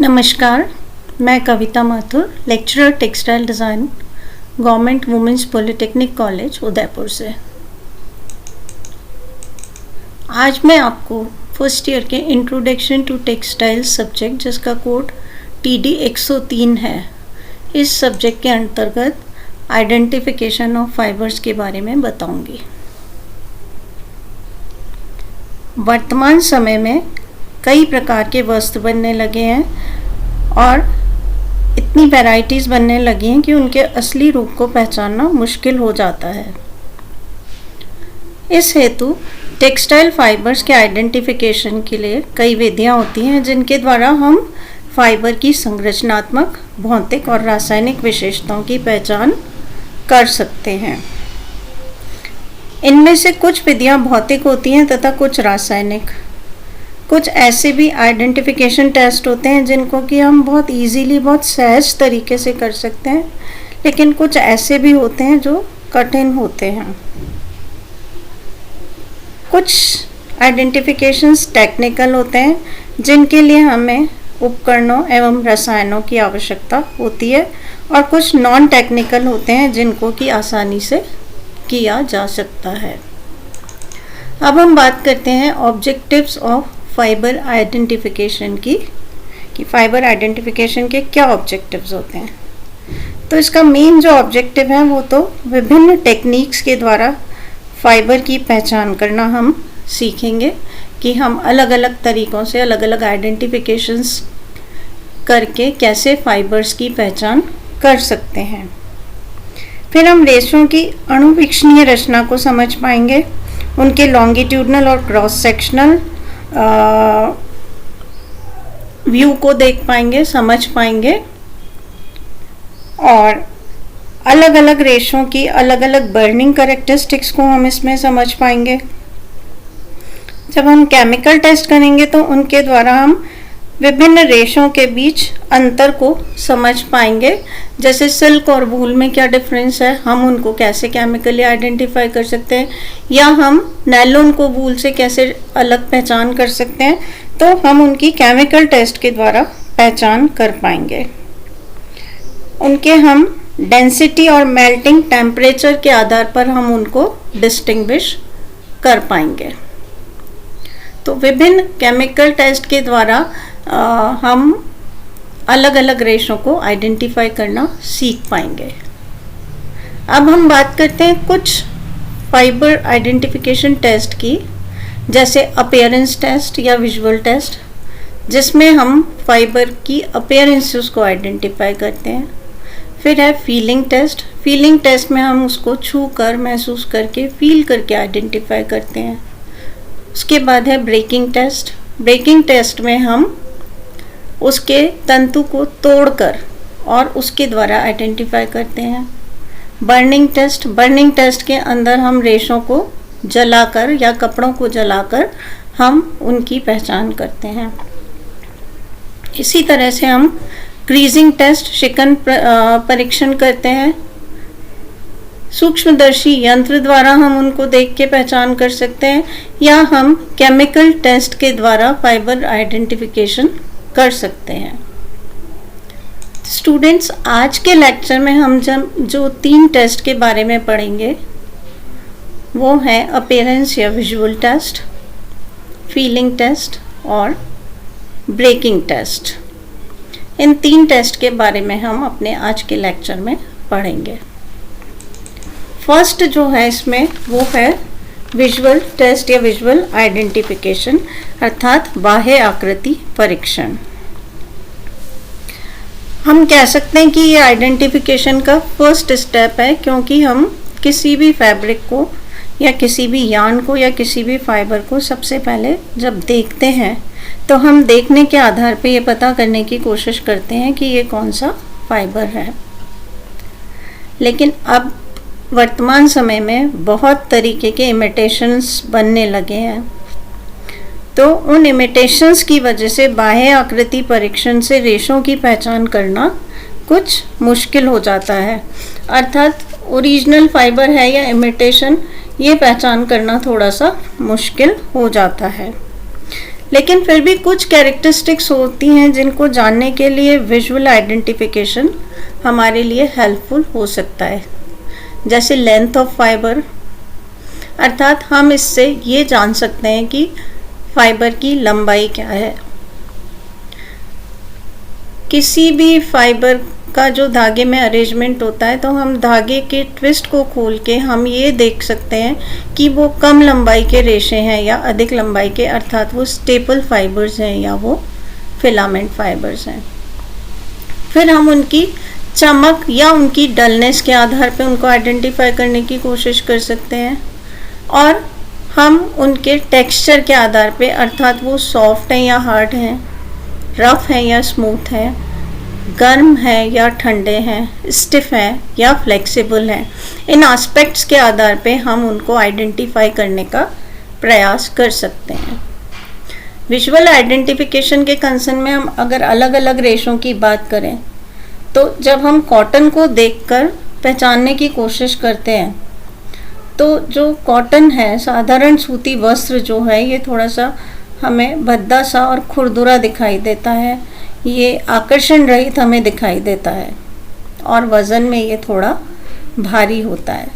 नमस्कार, मैं Kavita Mathur, lecturer textile design, government women's polytechnic college Udaipur से। आज मैं आपको फर्स्ट ईयर के इंट्रोडक्शन टू टेक्सटाइल सब्जेक्ट, जिसका कोड TD 103 है, इस सब्जेक्ट के अंतर्गत आइडेंटिफिकेशन ऑफ फाइबर्स के बारे में बताऊंगी। वर्तमान समय में कई प्रकार के वस्त्र बनने लगे हैं और इतनी वैरायटीज़ बनने लगी हैं कि उनके असली रूप को पहचानना मुश्किल हो जाता है। इस हेतु टेक्सटाइल फाइबर्स के आइडेंटिफिकेशन के लिए कई विधियां होती हैं, जिनके द्वारा हम फाइबर की संरचनात्मक, भौतिक और रासायनिक विशेषताओं की पहचान कर सकते हैं। इनमें से कुछ विधियां भौतिक होती हैं तथा कुछ रासायनिक। कुछ ऐसे भी आइडेंटिफिकेशन टेस्ट होते हैं जिनको कि हम बहुत इजीली, बहुत सहज तरीके से कर सकते हैं, लेकिन कुछ ऐसे भी होते हैं जो कठिन होते हैं। कुछ आइडेंटिफिकेशंस टेक्निकल होते हैं, जिनके लिए हमें उपकरणों एवं रसायनों की आवश्यकता होती है, और कुछ नॉन टेक्निकल होते हैं जिनको कि आसानी से किया जा सकता है। अब हम बात करते हैं ऑब्जेक्टिव्स ऑफ फाइबर आइडेंटिफिकेशन की, कि फाइबर आइडेंटिफिकेशन के क्या ऑब्जेक्टिव्स होते हैं। तो इसका मेन जो ऑब्जेक्टिव है वो तो विभिन्न टेक्निक्स के द्वारा फाइबर की पहचान करना हम सीखेंगे, कि हम अलग अलग तरीक़ों से अलग अलग आइडेंटिफिकेशंस करके कैसे फाइबर्स की पहचान कर सकते हैं। फिर हम रेशों की अणुवीक्षणीय रचना को समझ पाएंगे, उनके लॉन्गिट्यूडनल और क्रॉस सेक्शनल व्यू को देख पाएंगे, समझ पाएंगे, और अलग अलग रेशों की अलग अलग बर्निंग कैरेक्टरिस्टिक्स को हम इसमें समझ पाएंगे। जब हम केमिकल टेस्ट करेंगे तो उनके द्वारा हम विभिन्न रेशों के बीच अंतर को समझ पाएंगे, जैसे सिल्क और वूल में क्या डिफरेंस है, हम उनको कैसे केमिकली आइडेंटिफाई कर सकते हैं, या हम नायलॉन को वूल से कैसे अलग पहचान कर सकते हैं, तो हम उनकी केमिकल टेस्ट के द्वारा पहचान कर पाएंगे। उनके हम डेंसिटी और मेल्टिंग टेम्परेचर के आधार पर हम उनको डिस्टिंग्विश कर पाएंगे। तो विभिन्न केमिकल टेस्ट के द्वारा हम अलग अलग रेशों को आइडेंटिफाई करना सीख पाएंगे। अब हम बात करते हैं कुछ फाइबर आइडेंटिफिकेशन टेस्ट की, जैसे अपीयरेंस टेस्ट या विजुअल टेस्ट, जिसमें हम फाइबर की अपीयरेंसेस को आइडेंटिफाई करते हैं। फिर है फीलिंग टेस्ट। फीलिंग टेस्ट में हम उसको छू कर, महसूस करके, फील करके आइडेंटिफाई करते हैं। उसके बाद है ब्रेकिंग टेस्ट। ब्रेकिंग टेस्ट में हम उसके तंतु को तोड़कर और उसके द्वारा आइडेंटिफाई करते हैं। Burning test. बर्निंग टेस्ट के अंदर हम रेशों को जलाकर या कपड़ों को जलाकर हम उनकी पहचान करते हैं। इसी तरह से हम क्रीजिंग टेस्ट, शिकन परीक्षण करते हैं। सूक्ष्मदर्शी यंत्र द्वारा हम उनको देख के पहचान कर सकते हैं, या हम केमिकल टेस्ट के द्वारा फाइबर आइडेंटिफिकेशन कर सकते हैं। स्टूडेंट्स, आज के लेक्चर में हम जो 3 टेस्ट के बारे में पढ़ेंगे वो है अपीयरेंस या विजुअल टेस्ट, फीलिंग टेस्ट और ब्रेकिंग टेस्ट। इन 3 टेस्ट के बारे में हम अपने आज के लेक्चर में पढ़ेंगे। फर्स्ट जो है इसमें वो है विजुअल टेस्ट या विजुअल आइडेंटिफिकेशन, अर्थात बाह्य आकृति परीक्षण। हम कह सकते हैं कि ये आइडेंटिफिकेशन का फर्स्ट स्टेप है, क्योंकि हम किसी भी फैब्रिक को या किसी भी यार्न को या किसी भी फाइबर को सबसे पहले जब देखते हैं तो हम देखने के आधार पे ये पता करने की कोशिश करते हैं कि ये कौन सा फाइबर है। लेकिन अब वर्तमान समय में बहुत तरीके के इमिटेशंस बनने लगे हैं, तो उन इमिटेशंस की वजह से बाह्य आकृति परीक्षण से रेशों की पहचान करना कुछ मुश्किल हो जाता है। अर्थात ओरिजिनल फाइबर है या इमिटेशन, ये पहचान करना थोड़ा सा मुश्किल हो जाता है। लेकिन फिर भी कुछ कैरेक्टरिस्टिक्स होती हैं जिनको जानने के लिए विजुअल आइडेंटिफिकेशन हमारे लिए हेल्पफुल हो सकता है, जैसे लेंथ ऑफ फाइबर, अर्थात हम इससे ये जान सकते हैं कि फाइबर की लंबाई क्या है। किसी भी फाइबर का जो धागे में अरेंजमेंट होता है तो हम धागे के ट्विस्ट को खोल के हम ये देख सकते हैं कि वो कम लंबाई के रेशे हैं या अधिक लंबाई के, अर्थात वो स्टेपल फाइबर्स हैं या वो फिलामेंट फाइबर्स हैं। फिर हम उनकी चमक या उनकी डलनेस के आधार पे उनको आइडेंटिफाई करने की कोशिश कर सकते हैं, और हम उनके टेक्सचर के आधार पे, अर्थात वो सॉफ्ट हैं या हार्ड हैं, रफ हैं या स्मूथ हैं, गर्म हैं या ठंडे हैं, स्टिफ हैं या फ्लेक्सिबल हैं, इन एस्पेक्ट्स के आधार पे हम उनको आइडेंटिफाई करने का प्रयास कर सकते हैं। विजुअल आइडेंटिफिकेशन के कंसर्न में हम अगर अलग अलग रेशों की बात करें तो जब हम कॉटन को देखकर पहचानने की कोशिश करते हैं तो जो कॉटन है, साधारण सूती वस्त्र जो है, ये थोड़ा सा हमें भद्दा सा और खुरदुरा दिखाई देता है, ये आकर्षण रहित हमें दिखाई देता है और वज़न में ये थोड़ा भारी होता है।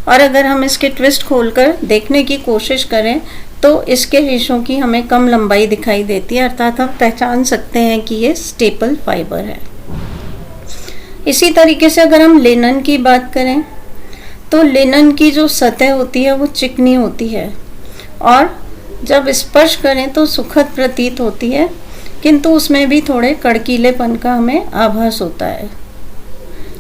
और अगर हम इसके ट्विस्ट खोलकर देखने की कोशिश करें तो इसके रेशों की हमें कम लंबाई दिखाई देती है, अर्थात हम पहचान सकते हैं कि ये स्टेपल फाइबर है। इसी तरीके से अगर हम लिनन की बात करें तो लिनन की जो सतह होती है वो चिकनी होती है और जब स्पर्श करें तो सुखद प्रतीत होती है, किंतु उसमें भी थोड़े कड़कीलेपन का हमें आभास होता है।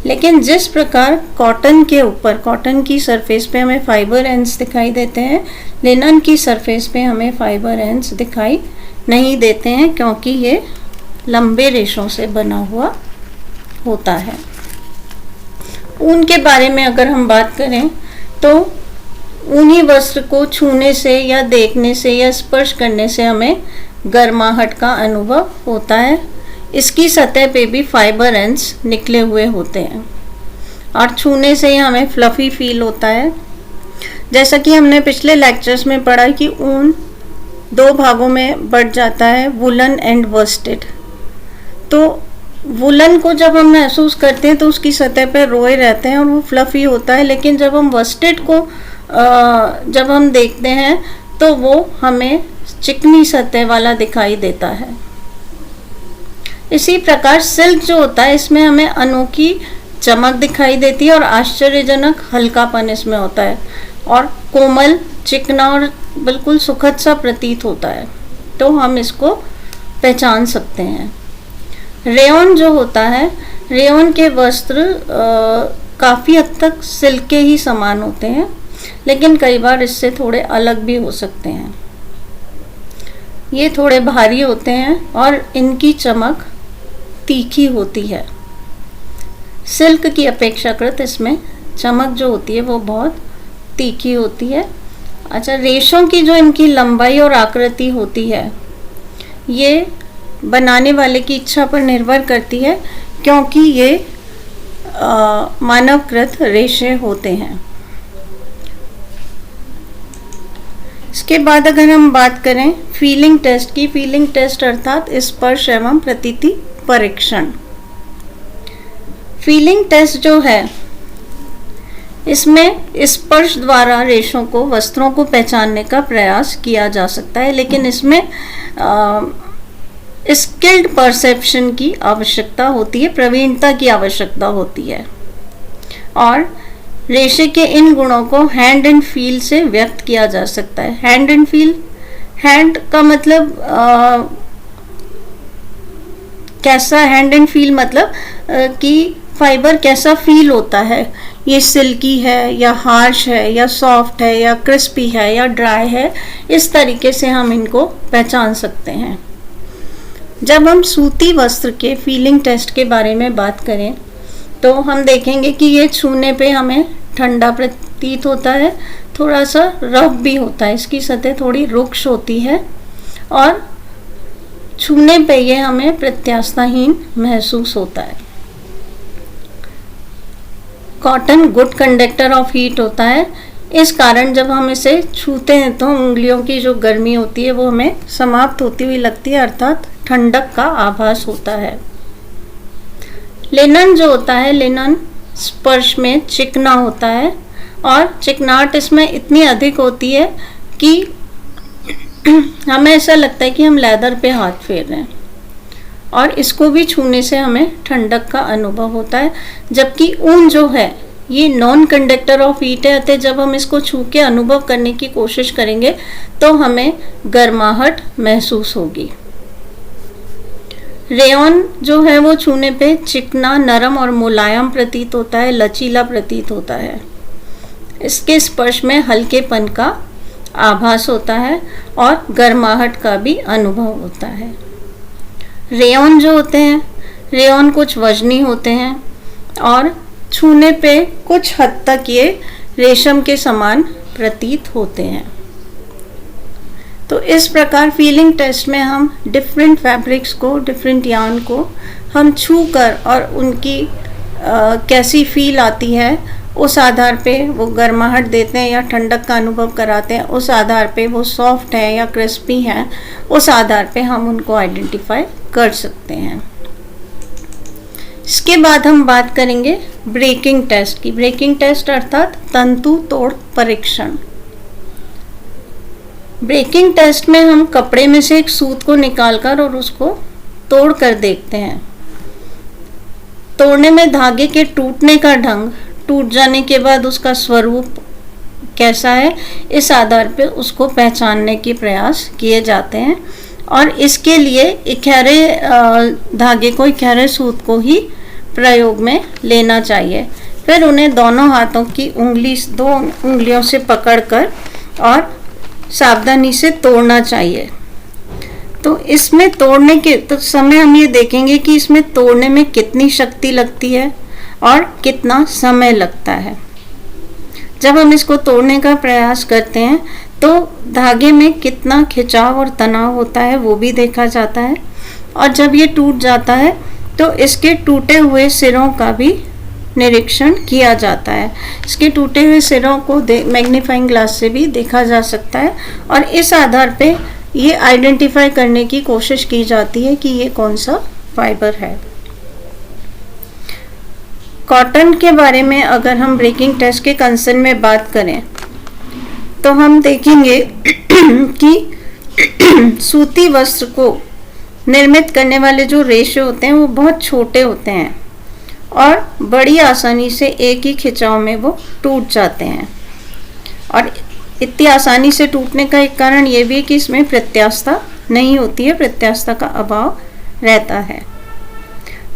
लेकिन जिस प्रकार कॉटन के ऊपर, कॉटन की सरफेस पे हमें फाइबर एंड्स दिखाई देते हैं, लिनन की सरफेस पे हमें फाइबर एंड्स दिखाई नहीं देते हैं, क्योंकि ये लंबे रेशों से बना हुआ होता है। ऊन के बारे में अगर हम बात करें तो ऊनी वस्त्र को छूने से या देखने से या स्पर्श करने से हमें गर्माहट का अनुभव होता है। इसकी सतह पे भी फाइबर एंड्स निकले हुए होते हैं और छूने से ही हमें फ्लफी फील होता है। जैसा कि हमने पिछले लेक्चर्स में पढ़ा कि ऊन दो भागों में बढ़ जाता है, वुलन एंड वर्स्टेड। तो वुलन को जब हम महसूस करते हैं तो उसकी सतह पर रोए रहते हैं और वो फ्लफी होता है, लेकिन जब हम वर्स्टेड को जब हम देखते हैं तो वो हमें चिकनी सतह वाला दिखाई देता है। इसी प्रकार सिल्क जो होता है इसमें हमें अनोखी चमक दिखाई देती है और आश्चर्यजनक हल्कापन इसमें होता है और कोमल, चिकना और बिल्कुल सुखद सा प्रतीत होता है, तो हम इसको पहचान सकते हैं। रेयन जो होता है, रेयन के वस्त्र काफ़ी हद तक सिल्क के ही समान होते हैं, लेकिन कई बार इससे थोड़े अलग भी हो सकते हैं। ये थोड़े भारी होते हैं और इनकी चमक तीखी होती है। सिल्क की अपेक्षाकृत इसमें चमक जो होती है वो बहुत तीखी होती है। अच्छा, रेशों की जो इनकी लंबाई और आकृति होती है ये बनाने वाले की इच्छा पर निर्भर करती है, क्योंकि ये मानवकृत रेशे होते हैं। इसके बाद अगर हम बात करें फीलिंग टेस्ट की, फीलिंग टेस्ट अर्थात स्पर्श एवं प्रतीति परीक्षण। फीलिंग टेस्ट जो है इसमें स्पर्श द्वारा रेशों को, वस्त्रों को पहचानने का प्रयास किया जा सकता है, लेकिन इसमें स्किल्ड परसेप्शन की आवश्यकता होती है, प्रवीणता की आवश्यकता होती है और रेशे के इन गुणों को हैंड एंड फील से व्यक्त किया जा सकता है। हैंड एंड फील, हैंड का मतलब कैसा, हैंड एंड फील मतलब कि फाइबर कैसा फील होता है, ये सिल्की है या हार्श है या सॉफ्ट है या क्रिस्पी है या ड्राई है, इस तरीके से हम इनको पहचान सकते हैं। जब हम सूती वस्त्र के फीलिंग टेस्ट के बारे में बात करें तो हम देखेंगे कि ये छूने पे हमें ठंडा प्रतीत होता है, थोड़ा सा रफ भी होता है, इसकी सतह थोड़ी रुक्ष होती है और छूने पे ये हमें प्रत्यास्थाहीन महसूस होता है। Cotton good conductor of heat होता है, इस कारण जब हम इसे छूते हैं तो उंगलियों की जो गर्मी होती है वो हमें समाप्त होती हुई लगती है, अर्थात ठंडक का आभास होता है। लिनन जो होता है, लिनन स्पर्श में चिकना होता है और चिकनाहट इसमें इतनी अधिक होती है कि हमें ऐसा लगता है कि हम लेदर पे हाथ फेर रहे हैं, और इसको भी छूने से हमें ठंडक का अनुभव होता है। जबकि ऊन जो है ये नॉन कंडक्टर ऑफ हीट है, अतः जब हम इसको छू के अनुभव करने की कोशिश करेंगे तो हमें गर्माहट महसूस होगी। रेयॉन जो है वो छूने पे चिकना, नरम और मुलायम प्रतीत होता है, लचीला प्रतीत होता है। इसके स्पर्श में हल्केपन का आभास होता है और गर्माहट का भी अनुभव होता है। रेयॉन जो होते हैं, रेयॉन कुछ वजनी होते हैं और छूने पे कुछ हद तक ये रेशम के समान प्रतीत होते हैं। तो इस प्रकार फीलिंग टेस्ट में हम डिफरेंट फैब्रिक्स को, डिफरेंट यार्न को हम छू कर और उनकी कैसी फील आती है उस आधार पे वो गर्माहट देते हैं या ठंडक का अनुभव कराते हैं, उस आधार पे वो सॉफ्ट है या क्रिस्पी हैं, उस आधार पे हम उनको आइडेंटिफाई कर सकते हैं। इसके बाद हम बात करेंगे ब्रेकिंग टेस्ट की। ब्रेकिंग टेस्ट अर्थात तंतु तोड़ परीक्षण। ब्रेकिंग टेस्ट में हम कपड़े में से एक सूत को निकालकर और उसको तोड़ कर देखते हैं। तोड़ने में धागे के टूटने का ढंग, टूट जाने के बाद उसका स्वरूप कैसा है, इस आधार पर उसको पहचानने के प्रयास किए जाते हैं और इसके लिए इकहरे धागे को, इकहरे सूत को ही प्रयोग में लेना चाहिए। फिर उन्हें दोनों हाथों की दो उंगलियों से पकड़कर और सावधानी से तोड़ना चाहिए। तो इसमें तोड़ने के समय हम ये देखेंगे कि इसमें तोड़ने में कितनी शक्ति लगती है और कितना समय लगता है। जब हम इसको तोड़ने का प्रयास करते हैं तो धागे में कितना खिंचाव और तनाव होता है वो भी देखा जाता है, और जब ये टूट जाता है तो इसके टूटे हुए सिरों का भी निरीक्षण किया जाता है। इसके टूटे हुए सिरों को मैग्नीफाइंग ग्लास से भी देखा जा सकता है और इस आधार पे ये आइडेंटिफाई करने की कोशिश की जाती है कि ये कौन सा फाइबर है। कॉटन के बारे में अगर हम ब्रेकिंग टेस्ट के कंसर्न में बात करें तो हम देखेंगे कि सूती वस्त्र को निर्मित करने वाले जो रेशे होते हैं वो बहुत छोटे होते हैं और बड़ी आसानी से एक ही खिंचाव में वो टूट जाते हैं। और इतनी आसानी से टूटने का एक कारण ये भी है कि इसमें प्रत्यास्थता नहीं होती है, प्रत्यास्थता का अभाव रहता है।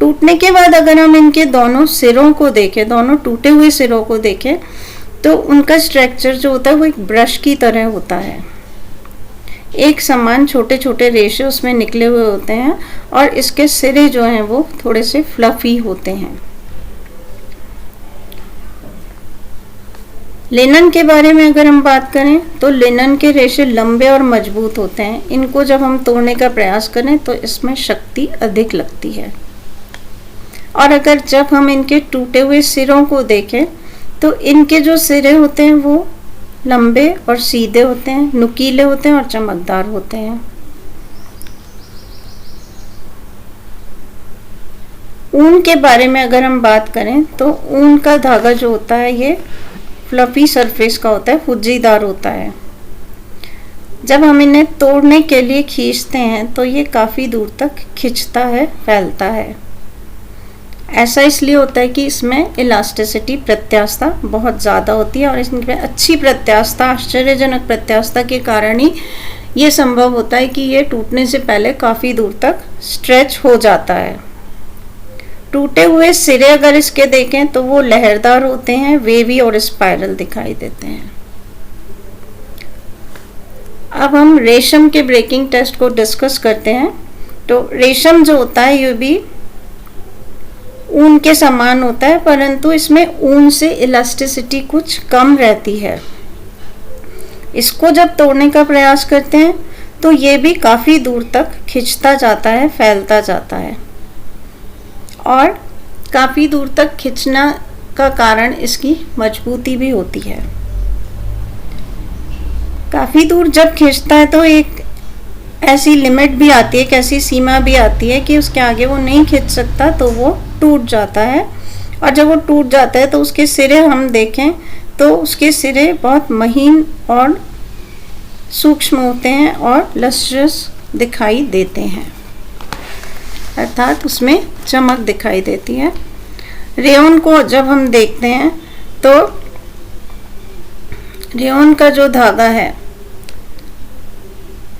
टूटने के बाद अगर हम इनके दोनों सिरों को देखें, दोनों टूटे हुए सिरों को देखें, तो उनका स्ट्रक्चर जो होता है वो एक ब्रश की तरह होता है। एक समान छोटे छोटे रेशे उसमें निकले हुए होते हैं और इसके सिरे जो हैं वो थोड़े से फ्लफी होते हैं। लिनन के बारे में अगर हम बात करें तो लिनन के रेशे लंबे और मजबूत होते हैं। इनको जब हम तोड़ने का प्रयास करें तो इसमें शक्ति अधिक लगती है। और अगर जब हम इनके टूटे हुए सिरों को देखें तो इनके जो सिरे होते हैं वो लंबे और सीधे होते हैं, नुकीले होते हैं और चमकदार होते हैं। ऊन के बारे में अगर हम बात करें तो ऊन का धागा जो होता है ये फ्लफी सरफेस का होता है, फुज्जीदार होता है। जब हम इन्हें तोड़ने के लिए खींचते हैं तो ये काफ़ी दूर तक खिंचता है, फैलता है। ऐसा इसलिए होता है कि इसमें इलास्टिसिटी, प्रत्यास्थता बहुत ज़्यादा होती है और इसमें अच्छी प्रत्यास्थता, आश्चर्यजनक प्रत्यास्थता के कारण ही ये संभव होता है कि ये टूटने से पहले काफ़ी दूर तक स्ट्रेच हो जाता है। टूटे हुए सिरे अगर इसके देखें तो वो लहरदार होते हैं, वेवी और स्पाइरल दिखाई देते हैं। अब हम रेशम के ब्रेकिंग टेस्ट को डिस्कस करते हैं। तो रेशम जो होता है ये भी ऊन के समान होता है, परंतु इसमें ऊन से इलास्टिसिटी कुछ कम रहती है। इसको जब तोड़ने का प्रयास करते हैं तो ये भी काफ़ी दूर तक खिंचता जाता है, फैलता जाता है और काफ़ी दूर तक खिंचना का कारण इसकी मजबूती भी होती है। काफ़ी दूर जब खींचता है तो एक ऐसी लिमिट भी आती है, एक ऐसी सीमा भी आती है कि उसके आगे वो नहीं खींच सकता, तो वो टूट जाता है। और जब वो टूट जाता है तो उसके सिरे हम देखें तो उसके सिरे बहुत महीन और सूक्ष्म होते हैं और लस्ट्रस दिखाई देते हैं, अर्थात उसमें चमक दिखाई देती है। रेयॉन को जब हम देखते हैं तो रेयॉन का जो धागा है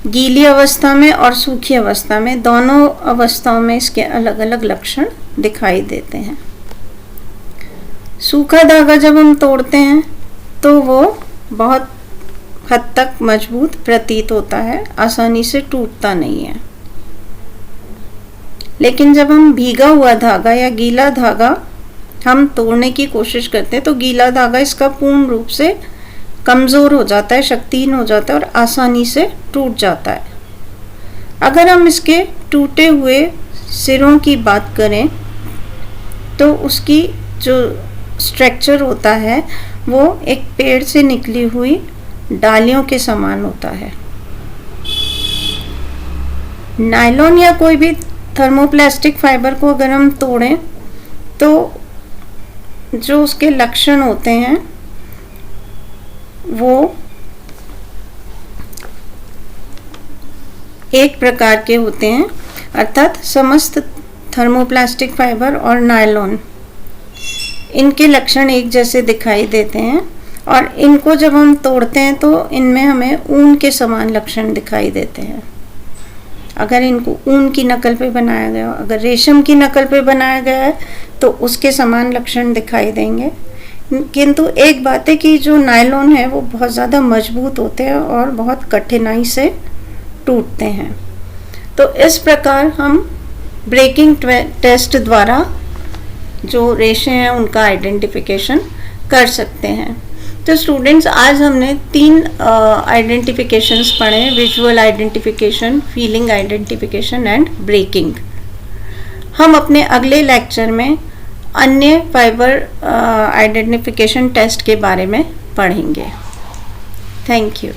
गीली अवस्था में और सूखी अवस्था में, दोनों अवस्थाओं में इसके अलग अलग लक्षण दिखाई देते हैं। सूखा धागा जब हम तोड़ते हैं तो वो बहुत हद तक मजबूत प्रतीत होता है, आसानी से टूटता नहीं है। लेकिन जब हम भीगा हुआ धागा या गीला धागा हम तोड़ने की कोशिश करते हैं तो गीला धागा इसका पूर्ण रूप से कमज़ोर हो जाता है, शक्तिहीन हो जाता है और आसानी से टूट जाता है। अगर हम इसके टूटे हुए सिरों की बात करें तो उसकी जो स्ट्रक्चर होता है वो एक पेड़ से निकली हुई डालियों के समान होता है। नायलॉन या कोई भी थर्मोप्लास्टिक फाइबर को अगर हम तोड़ें तो जो उसके लक्षण होते हैं वो एक प्रकार के होते हैं, अर्थात समस्त थर्मोप्लास्टिक फाइबर और नायलॉन इनके लक्षण एक जैसे दिखाई देते हैं। और इनको जब हम तोड़ते हैं तो इनमें हमें ऊन के समान लक्षण दिखाई देते हैं। अगर इनको ऊन की नकल पे बनाया गया, अगर रेशम की नकल पे बनाया गया है तो उसके समान लक्षण दिखाई देंगे। किंतु एक बात है कि जो नायलॉन है वो बहुत ज़्यादा मजबूत होते हैं और बहुत कठिनाई से टूटते हैं। तो इस प्रकार हम ब्रेकिंग टेस्ट द्वारा जो रेशे हैं उनका आइडेंटिफिकेशन कर सकते हैं। तो स्टूडेंट्स, आज हमने 3 आइडेंटिफिकेशंस पढ़े: visual identification, feeling identification and breaking. हम अपने अगले लेक्चर में अन्य फाइबर आइडेंटिफिकेशन टेस्ट के बारे में पढ़ेंगे। Thank you.